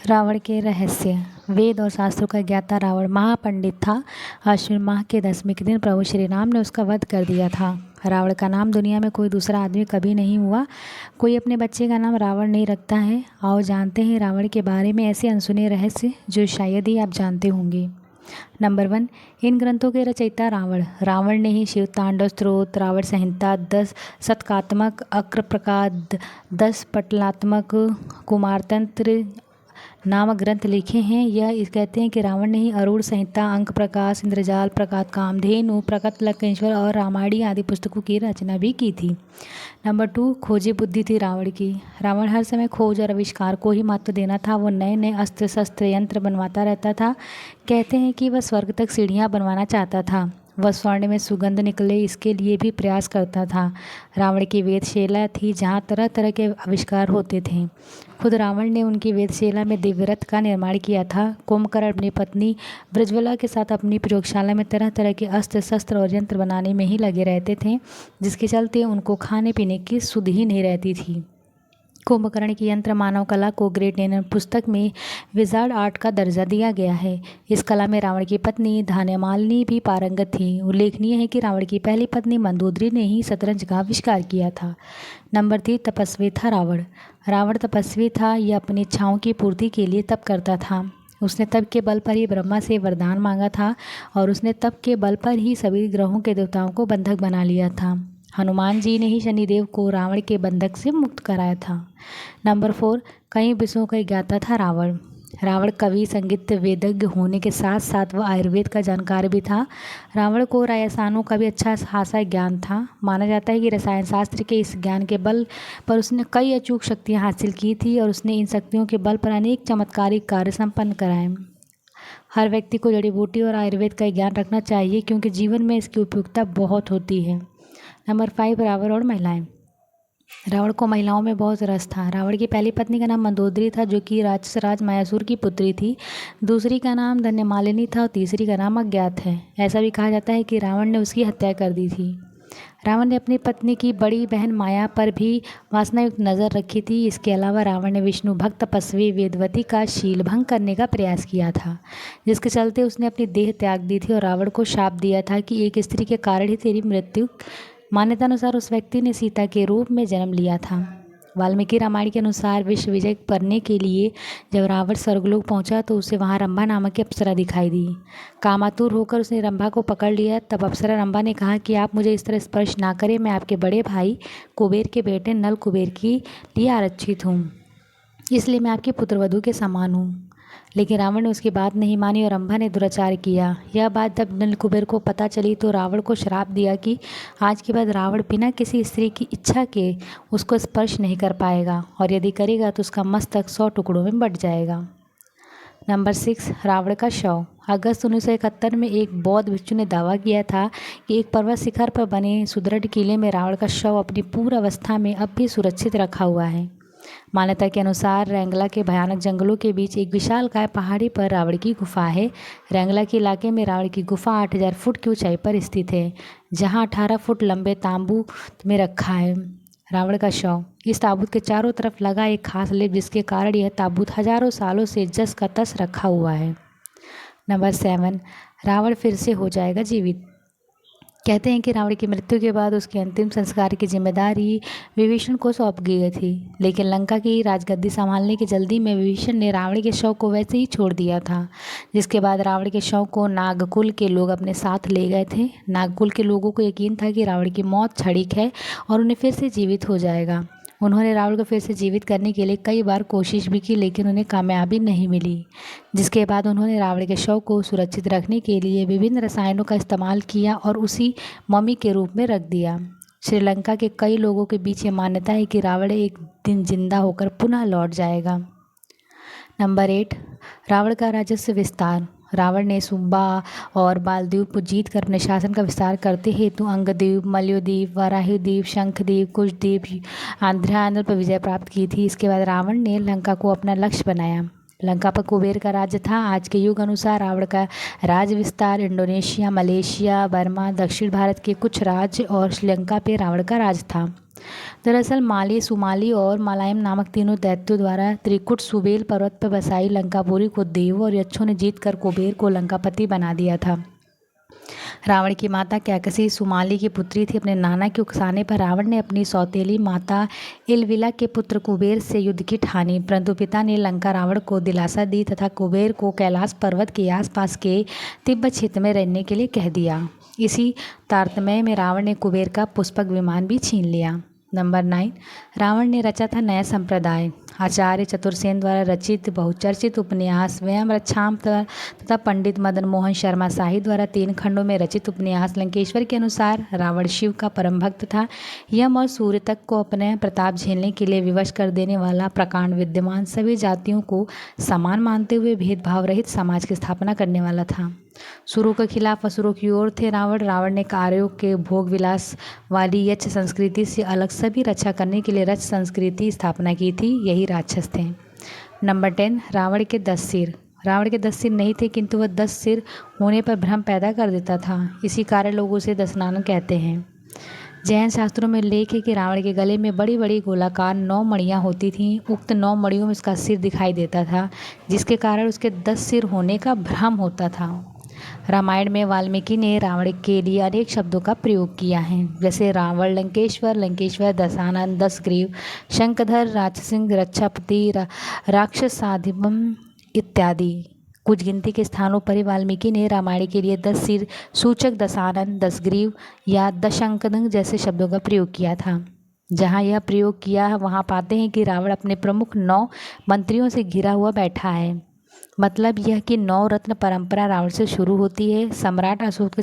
रावण के रहस्य। वेद और शास्त्रों का ज्ञाता रावण महापंडित था। अश्विन माह के 10वें के दिन प्रभु श्री राम ने उसका वध कर दिया था। रावण का नाम दुनिया में कोई दूसरा आदमी कभी नहीं हुआ। कोई अपने बच्चे का नाम रावण नहीं रखता है। आओ जानते हैं रावण के बारे में ऐसे अनसुने रहस्य जो शायद ही आप जानते होंगे। नंबर 1, इन ग्रंथों के रचयिता रावण। रावण ने ही शिव तांडव स्तोत्र, रावण संहिता, 10 शतकात्मक, अक्र प्रकाद, 10 पटलात्मक, कुमारतंत्र नामक ग्रंथ लिखे हैं। यह कहते हैं कि रावण ने ही अरूढ़ संहिता, अंक प्रकाश, इंद्रजाल, प्रकाश, कामधेनु, प्रकट लंकेश्वर और रामायणी आदि पुस्तकों की रचना भी की थी। नंबर 2, खोजी बुद्धि थी रावण की। रावण हर समय खोज और आविष्कार को ही महत्व देना था। वो नए नए अस्त्र शस्त्र यंत्र बनवाता रहता था। कहते हैं कि वह स्वर्ग तक सीढ़ियाँ बनवाना चाहता था। वह स्वर्ण में सुगंध निकले इसके लिए भी प्रयास करता था। रावण की वेदशाला थी जहाँ तरह तरह के आविष्कार होते थे। खुद रावण ने उनकी वेदशाला में दिव्य रथ का निर्माण किया था। कुंभकर्ण अपनी पत्नी ब्रजवला के साथ अपनी प्रयोगशाला में तरह तरह के अस्त्र शस्त्र और यंत्र बनाने में ही लगे रहते थे, जिसके चलते उनको खाने पीने की सुध ही नहीं रहती थी। कुंभकर्ण की यंत्र मानव कला को ग्रेट इंडियन पुस्तक में विजार्ड आर्ट का दर्जा दिया गया है। इस कला में रावण की पत्नी धान्यमालिनी भी पारंगत थी। उल्लेखनीय है कि रावण की पहली पत्नी मंदोदरी ने ही शतरंज का आविष्कार किया था। नंबर 3, तपस्वी था रावण। रावण तपस्वी था। यह अपनी इच्छाओं की पूर्ति के लिए तप करता था। उसने तप के बल पर ही ब्रह्मा से वरदान मांगा था और उसने तप के बल पर ही सभी ग्रहों के देवताओं को बंधक बना लिया था। हनुमान जी ने ही शनिदेव को रावण के बंधक से मुक्त कराया था। नंबर 4, कई विषयों का ज्ञाता था रावण। रावण कवि, संगीत, वेदज्ञ होने के साथ साथ वह आयुर्वेद का जानकार भी था। रावण को रसायनों का भी अच्छा खासा ज्ञान था। माना जाता है कि रसायन शास्त्र के इस ज्ञान के बल पर उसने कई अचूक शक्तियाँ हासिल की थी और उसने इन शक्तियों के बल पर अनेक चमत्कारिक कार्य संपन्न कराए। हर व्यक्ति को जड़ी बूटी और आयुर्वेद का ज्ञान रखना चाहिए क्योंकि जीवन में इसकी उपयोगिता बहुत होती है। नंबर 5, रावण और महिलाएं। रावण को महिलाओं में बहुत रस था। रावण की पहली पत्नी का नाम मंदोदरी था जो कि राक्षस राज मायासुर की पुत्री थी। दूसरी का नाम धन्यमालिनी था और तीसरी का नाम अज्ञात है। ऐसा भी कहा जाता है कि रावण ने उसकी हत्या कर दी थी। रावण ने अपनी पत्नी की बड़ी बहन माया पर भी वासनायुक्त नज़र रखी थी। इसके अलावा रावण ने विष्णु भक्त तपस्वी वेदवती का शील भंग करने का प्रयास किया था, जिसके चलते उसने अपनी देह त्याग दी थी और रावण को शाप दिया था कि एक स्त्री के कारण ही तेरी मृत्यु। मान्यता अनुसार उस व्यक्ति ने सीता के रूप में जन्म लिया था। वाल्मीकि रामायण के अनुसार विश्व विजय करने के लिए जब रावण स्वर्गलोक पहुंचा तो उसे वहां रंभा नामक की अप्सरा दिखाई दी। कामातुर होकर उसने रंभा को पकड़ लिया। तब अप्सरा रंभा ने कहा कि आप मुझे इस तरह स्पर्श ना करें, मैं आपके बड़े भाई कुबेर के बेटे नल कुबेर के लिए आरक्षित हूँ, इसलिए मैं आपकी पुत्रवधू के समान हूँ। लेकिन रावण ने उसकी बात नहीं मानी और रंभा ने दुराचार किया। यह बात जब नल कुबेर को पता चली तो रावण को श्राप दिया कि आज के बाद रावण बिना किसी स्त्री की इच्छा के उसको स्पर्श नहीं कर पाएगा और यदि करेगा तो उसका मस्तक 100 टुकड़ों में बंट जाएगा। नंबर 6, रावण का शव। अगस्त 1971 में एक बौद्ध भिक्षु ने दावा किया था कि एक पर्वत शिखर पर बने सुदृढ़ किले में रावण का शव अपनी पूर्ण अवस्था में अब भी सुरक्षित रखा हुआ है। मान्यता के अनुसार रैंगला के भयानक जंगलों के बीच एक विशालकाय पहाड़ी पर रावण की गुफा है। रैंगला के इलाके में रावण की गुफा 8000 फुट की ऊंचाई पर स्थित है, जहां 18 फुट लंबे तांबू में रखा है रावण का शव। इस ताबूत के चारों तरफ लगा एक खास लेप, जिसके कारण यह ताबूत हजारों सालों से जस का तस रखा हुआ है। नंबर 7, रावण फिर से हो जाएगा जीवित। कहते हैं कि रावण की मृत्यु के बाद उसके अंतिम संस्कार की जिम्मेदारी विभीषण को सौंप दी गई थी, लेकिन लंका की राजगद्दी संभालने की जल्दी में विभीषण ने रावण के शव को वैसे ही छोड़ दिया था, जिसके बाद रावण के शव को नागकुल के लोग अपने साथ ले गए थे। नागकुल के लोगों को यकीन था कि रावण की मौत क्षणिक है और उन्हें फिर से जीवित हो जाएगा। उन्होंने रावण को फिर से जीवित करने के लिए कई बार कोशिश भी की, लेकिन उन्हें कामयाबी नहीं मिली, जिसके बाद उन्होंने रावण के शव को सुरक्षित रखने के लिए विभिन्न रसायनों का इस्तेमाल किया और उसी मम्मी के रूप में रख दिया। श्रीलंका के कई लोगों के बीच ये मान्यता है कि रावण एक दिन जिंदा होकर पुनः लौट जाएगा। नंबर 8, रावण का राजस्व विस्तार। रावण ने सुब्बा और बालद्वीप को जीत कर अपने शासन का विस्तार करते हेतु अंगद्वीप, मलयोद्वीप, वाराहीद्वीप, शंखद्वीप, कुशद्वीप, आंध्र पर विजय प्राप्त की थी। इसके बाद रावण ने लंका को अपना लक्ष्य बनाया। लंका पर कुबेर का राज्य था। आज के युग अनुसार रावण का राज्य विस्तार इंडोनेशिया, मलेशिया, बर्मा, दक्षिण भारत के कुछ राज्य और श्रीलंका पे रावण का राज था। दरअसल माली, सुमाली और मलायम नामक तीनों दैत्यों द्वारा त्रिकुट सुबेल पर्वत पर बसाई लंकापुरी को देवों और यक्षों ने जीतकर कुबेर को लंकापति बना दिया था। रावण की माता कैकसी सुमाली की पुत्री थी। अपने नाना के उकसाने पर रावण ने अपनी सौतेली माता इलविला के पुत्र कुबेर से युद्ध की ठानी, परंतु पिता ने लंका रावण को दिलासा दी तथा कुबेर को कैलाश पर्वत के आसपास के तिब्बत क्षेत्र में रहने के लिए कह दिया। इसी तारतम्य में रावण ने कुबेर का पुष्पक विमान भी छीन लिया। नंबर 9, रावण ने रचा था नया संप्रदाय। आचार्य चतुर्सेन द्वारा रचित बहुचर्चित उपन्यास स्वयं रक्षाम तथा पंडित मदन मोहन शर्मा शाही द्वारा 3 खंडों में रचित उपन्यास लंकेश्वर के अनुसार रावण शिव का परम भक्त था। यम और सूर्य तक को अपने प्रताप झेलने के लिए विवश कर देने वाला, प्रकांड विद्यमान सभी जातियों को समान मानते हुए भेदभाव रहित समाज की स्थापना करने वाला था। सुरों के खिलाफ असुरों की ओर थे रावण ने कार्यों के भोग विलास वाली यक्ष संस्कृति से अलग सभी रक्षा करने के लिए रच संस्कृति स्थापना की थी। यही राक्षस थे। नंबर 10, रावण के 10 सिर। रावण के 10 सिर नहीं थे, किंतु वह 10 सिर होने पर भ्रम पैदा कर देता था। इसी कारण लोग उसे दशनानन कहते हैं। जैन शास्त्रों में उल्लेख है कि रावण के गले में बड़ी बड़ी गोलाकार 9 मणियाँ होती थीं। उक्त 9 मणियों में उसका सिर दिखाई देता था, जिसके कारण उसके 10 सिर होने का भ्रम होता था। रामायण में वाल्मीकि ने रावण के लिए अनेक शब्दों का प्रयोग किया है, जैसे रावण, लंकेश्वर, दशानन, 10 ग्रीव, शंखधर, राक्षसिंह, रक्षापति, राक्षसाधिपम इत्यादि। कुछ गिनती के स्थानों पर ही वाल्मीकि ने रामायण के लिए 10 सिर सूचक दशानन, 10 ग्रीव या दशंकदंग जैसे शब्दों का प्रयोग किया था। जहाँ यह प्रयोग किया वहाँ पाते हैं कि रावण अपने प्रमुख 9 मंत्रियों से घिरा हुआ बैठा है। मतलब यह कि 9 रत्न परंपरा रावण से शुरू होती है। सम्राट अशोक के